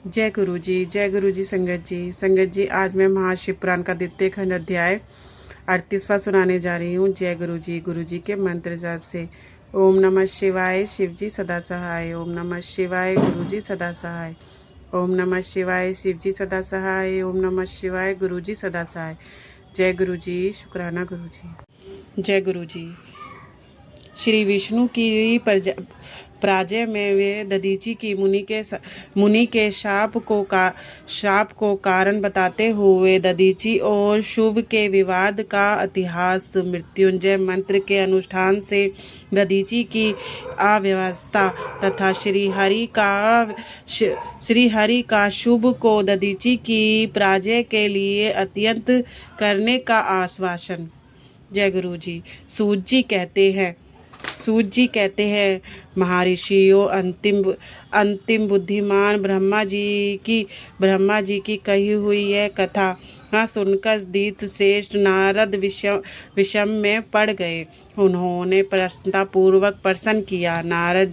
जय गुरु जी संगत जी आज मैं महाशिव पुराण का द्वितीय खंड अध्याय 38वां सुनाने जा रही हूँ। जय गुरु जी के मंत्र जाप से। ओम नमः शिवाय, शिव जी सदा सहाय। ओम नमः शिवाय, गुरु जी सदा सहाय। ओम नमः शिवाय, शिव जी सदा सहाय। ओम नमः शिवाय, गुरु जी सदा सहाय। जय गुरु जी, शुक्राना गुरु जी। जय गुरु जी। श्री विष्णु की पराजय में वे दधीचि की मुनि के शाप को कारण बताते हुए दधीचि और शुभ के विवाद का इतिहास। मृत्युंजय मंत्र के अनुष्ठान से दधीचि की अव्यवस्था तथा श्रीहरि का शुभ को दधीचि की पराजय के लिए अत्यंत करने का आश्वासन। जय गुरु जी। सूत जी कहते हैं महर्षियों, अंतिम बुद्धिमान ब्रह्मा जी की कही हुई यह कथा सुनकर दीत श्रेष्ठ नारद विषम में पड़ गए। उन्होंने प्रसन्नतापूर्वक प्रश्न किया। नारद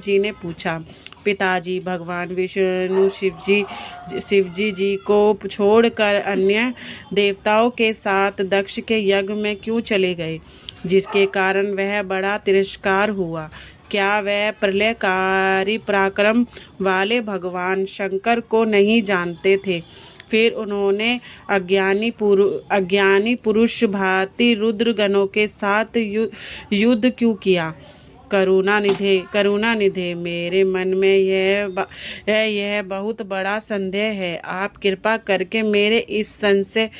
जी ने पूछा, पिताजी, भगवान विष्णु शिवजी जी को छोड़कर अन्य देवताओं के साथ दक्ष के यज्ञ में क्यों चले गए, जिसके कारण वह बड़ा तिरस्कार हुआ? क्या वह प्रलयकारी पराक्रम वाले भगवान शंकर को नहीं जानते थे? फिर उन्होंने अज्ञानी पुरुष भांति रुद्र गणों के साथ युद्ध क्यों किया? करुणा निधे मेरे मन में यह बहुत बड़ा संदेह है। आप कृपा करके मेरे इस संशय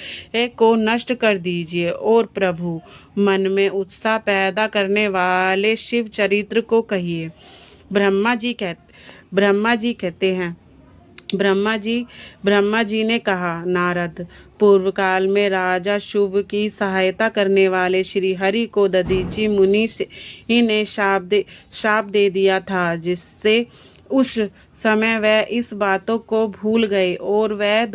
को नष्ट कर दीजिए और प्रभु, मन में उत्साह पैदा करने वाले शिव चरित्र को कहिए। ब्रह्मा जी कहते हैं, ब्रह्मा जी ने कहा, नारद, पूर्व काल में राजा शुभ की सहायता करने वाले श्री हरि को दधीचि मुनि ने शाप दे दिया था, जिससे उस समय वह इस बातों को भूल गए और वह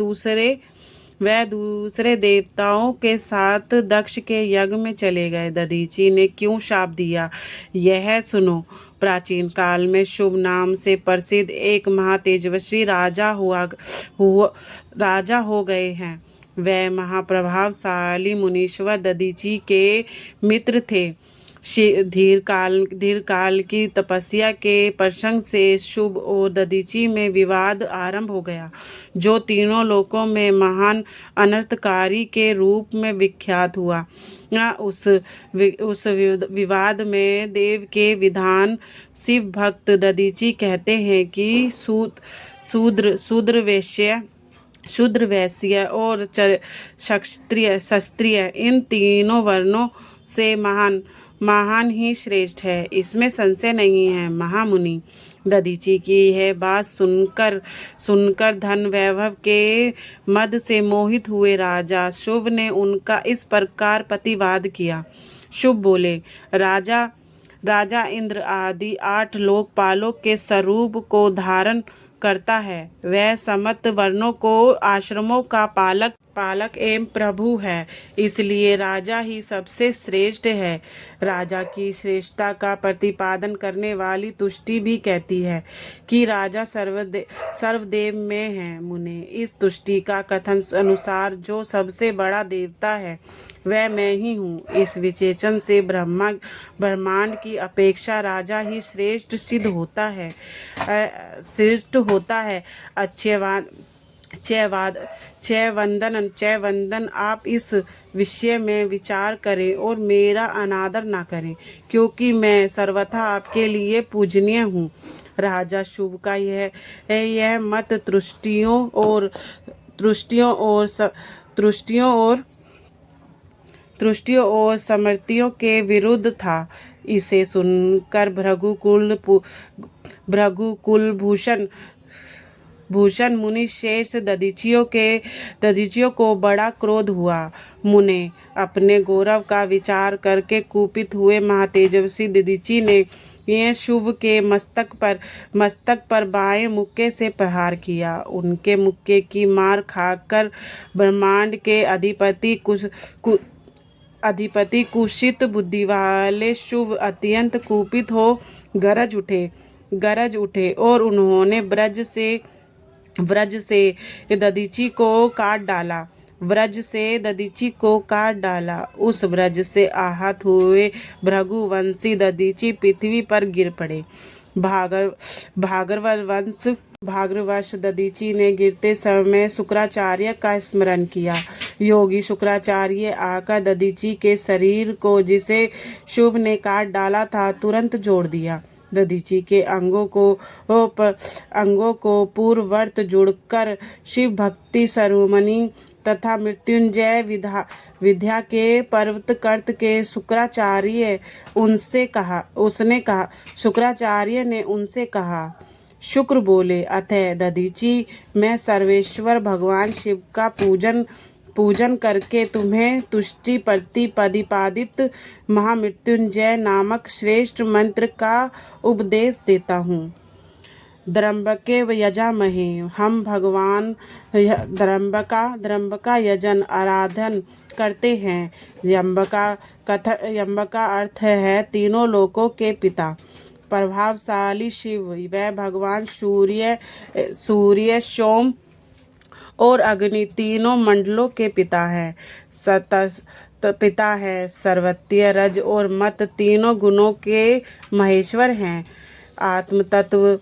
दूसरे देवताओं के साथ दक्ष के यज्ञ में चले गए। दधीचि ने क्यों शाप दिया, यह सुनो। प्राचीन काल में शुभ नाम से प्रसिद्ध एक महातेजस्वी राजा हो गए हैं। वह महाप्रभावशाली मुनीश्वर दधीचि के मित्र थे। दीर्घ काल की तपस्या के प्रसंग से शुभ और दधीचि में विवाद आरंभ हो गया, जो तीनों लोकों में महान अनर्थकारी के रूप में विख्यात हुआ। उस विवाद में देव के विधान शिव भक्त दधीचि कहते हैं कि शूद्र वैश्य और क्षत्रिय इन तीनों वर्णों से महान ही श्रेष्ठ है, इसमें संशय नहीं है। महामुनि, दधीचि की यह बात सुनकर धन वैभव के मद से मोहित हुए राजा शुभ ने उनका इस प्रकार प्रतिवाद किया। शुभ बोले, राजा इंद्र आदि 8 लोकपालों के स्वरूप को धारण करता है। वह समस्त वर्णों को आश्रमों का पालक एवं प्रभु है, इसलिए राजा ही सबसे श्रेष्ठ है। राजा की श्रेष्ठता का प्रतिपादन करने वाली तुष्टि भी कहती है कि राजा सर्वदेव में है। मुने, इस तुष्टि का कथन अनुसार जो सबसे बड़ा देवता है वह मैं ही हूँ। इस विशेषण से ब्रह्मांड की अपेक्षा राजा ही श्रेष्ठ सिद्ध होता है। जय वंदन, आप इस विषय में विचार करें और मेरा अनादर ना करें, क्योंकि मैं सर्वथा आपके लिए पूजनीय हूँ। राजा शुभ का यह मत तुष्टियों और समर्थियों के विरुद्ध था। इसे सुनकर भृगुकुल भूषण मुनि शेष दधीचियों को बड़ा क्रोध हुआ। मुने, अपने गौरव का विचार करके कुपित हुए महातेजस्वी दधीचि ने यह शुभ के मस्तक पर बाएं मुक्के से प्रहार किया। उनके मुक्के की मार खाकर ब्रह्मांड के अधिपति कुशित बुद्धि वाले शुभ अत्यंत कुपित हो गरज उठे। गरज उठे और उन्होंने व्रज से दधीची को काट डाला। उस व्रज से आहत हुए भृगुवंशी दधीची पृथ्वी पर गिर पड़े। भागरवश दधीची ने गिरते समय शुक्राचार्य का स्मरण किया। योगी शुक्राचार्य आकर दधीची के शरीर को, जिसे शुभ ने काट डाला था, तुरंत जोड़ दिया। दधीची के अंगों को पूर्ववत जुड़कर शिव भक्ति सरुमणि तथा मृत्युंजय विद्या के पर्वतकर्त के शुक्राचार्य ने उनसे कहा। शुक्र बोले, अतः दधीची, मैं सर्वेश्वर भगवान शिव का पूजन करके तुम्हें तुष्टि प्रतिपादित महामृत्युंजय नामक श्रेष्ठ मंत्र का उपदेश देता हूँ। द्रंबके यजामहे, हम भगवान द्रंबका यजन आराधन करते हैं। यंबका अर्थ है तीनों लोकों के पिता। प्रभावशाली शिव, वह भगवान सूर्य, सोम और अग्नि तीनों मंडलों के पिता है। सर्वतीय, रज और मत तीनों गुणों के महेश्वर हैं। आत्म तत्व,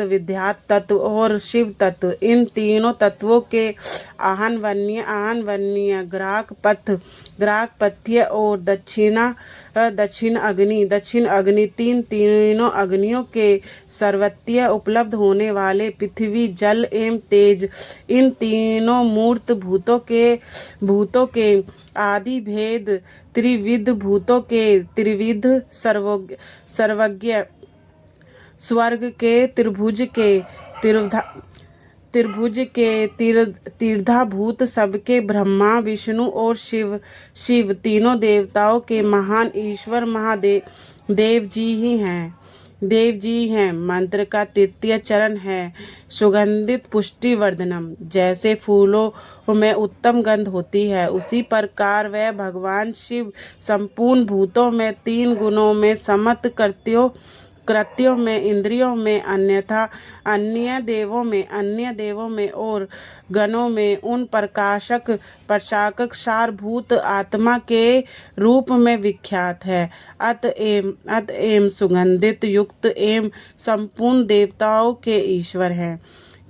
विद्यात तत्व और शिव तत्व, इन तीनों तत्वों के आहनवन्य, ग्राकपथ्य और दक्षिण अग्नि, तीनों अग्नियों के सर्वतीय उपलब्ध होने वाले पृथ्वी, जल एवं तेज, इन तीनों मूर्त भूतों के आदि भेद, त्रिविध भूतों के त्रिविध सर्वज्ञ, स्वर्ग के त्रिभुज के तीर्धाभूत, सबके ब्रह्मा, विष्णु और शिव तीनों देवताओं के महान ईश्वर महादेव जी हैं। मंत्र का तृतीय चरण है सुगंधित पुष्टि वर्धनम। जैसे फूलों में उत्तम गंध होती है, उसी प्रकार वह भगवान शिव संपूर्ण भूतों में, तीन गुणों में, समस्त कृत्यों में, इंद्रियों में, अन्य देवों में और गणों में उन प्रकाशक सारभूत आत्मा के रूप में विख्यात है। अतएव सुगंधित युक्त एवं संपूर्ण देवताओं के ईश्वर है।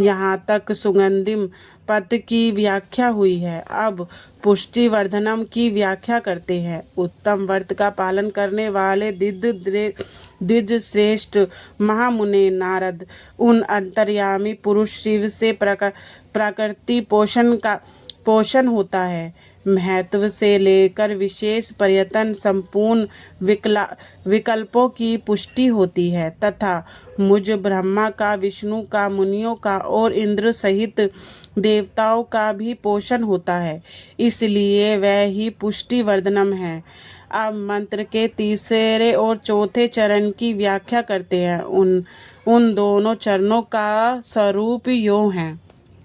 यहाँ तक सुगंधिम पद की व्याख्या हुई है। अब पुष्टि वर्धनम की व्याख्या करते हैं। उत्तम व्रत का पालन करने वाले द्विज श्रेष्ठ महामुने नारद, उन अंतर्यामी पुरुष शिव से प्रकृति पोषण होता है। महत्व से लेकर विशेष प्रयत्न संपूर्ण विकल्पों की पुष्टि होती है तथा मुझ ब्रह्मा का, विष्णु का, मुनियों का और इंद्र सहित देवताओं का भी पोषण होता है। इसलिए वह ही पुष्टि वर्धनम है। अब मंत्र के तीसरे और चौथे चरण की व्याख्या करते हैं। उन दोनों चरणों का स्वरूप यों है।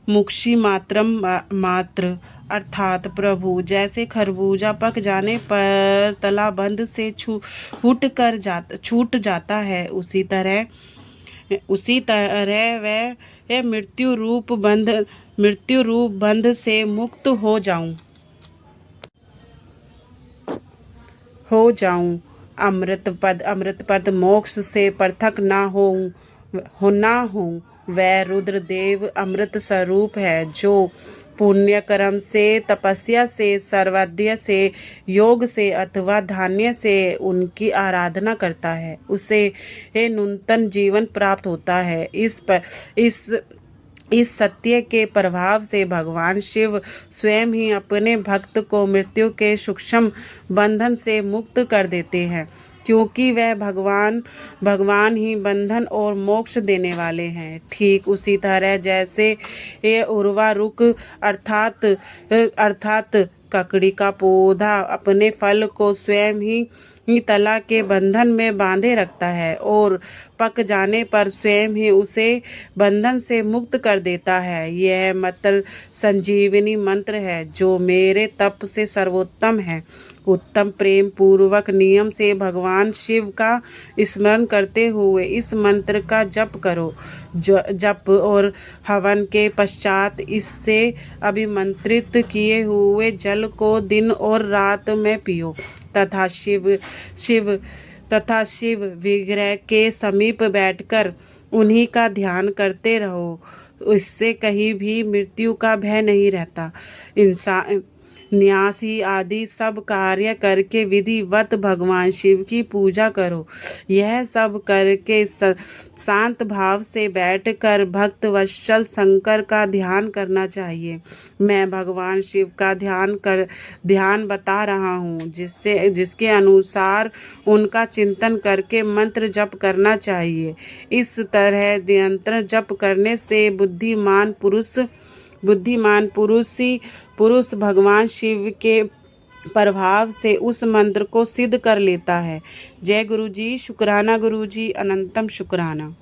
मुक्षी मात्र अर्थात प्रभु, जैसे खरबूजा पक जाने पर तालाबंद से छूट जाता है, उसी तरह वह मृत्यु रूप बंध से मुक्त हो जाऊं। अमृत पद मोक्ष से पृथक ना हो। वह रुद्रदेव अमृत स्वरूप है, जो पुण्य कर्म से, तपस्या से, सर्वाध्य से, योग से अथवा धान्य से उनकी आराधना करता है, उसे नूतन जीवन प्राप्त होता है। इस सत्य के प्रभाव से भगवान शिव स्वयं ही अपने भक्त को मृत्यु के सूक्ष्म बंधन से मुक्त कर देते हैं, क्योंकि वह भगवान ही बंधन और मोक्ष देने वाले हैं। ठीक उसी तरह जैसे ये उर्वा रुक अर्थात ककड़ी का पौधा अपने फल को स्वयं ही ही तला के बंधन में बांधे रखता है और पक जाने पर स्वयं ही उसे बंधन से मुक्त कर देता है। यह मंत्र संजीवनी मंत्र है जो मेरे तप से सर्वोत्तम है। उत्तम प्रेम पूर्वक नियम से भगवान शिव का स्मरण करते हुए इस मंत्र का जप करो। जप और हवन के पश्चात इससे अभिमंत्रित किए हुए जल को दिन और रात में पियो तथा शिव विग्रह के समीप बैठकर उन्हीं का ध्यान करते रहो। इससे कहीं भी मृत्यु का भय नहीं रहता। इंसान न्यासी आदि सब कार्य करके विधिवत भगवान शिव की पूजा करो। यह सब करके शांत भाव से बैठकर भक्त वत्सल शंकर का ध्यान करना चाहिए। मैं भगवान शिव का ध्यान बता रहा हूँ जिसके अनुसार उनका चिंतन करके मंत्र जप करना चाहिए। इस तरह निरंतर जप करने से पुरुष भगवान शिव के प्रभाव से उस मंत्र को सिद्ध कर लेता है। जय गुरु जी, शुक्राना गुरु जी, अनंतम शुक्राना।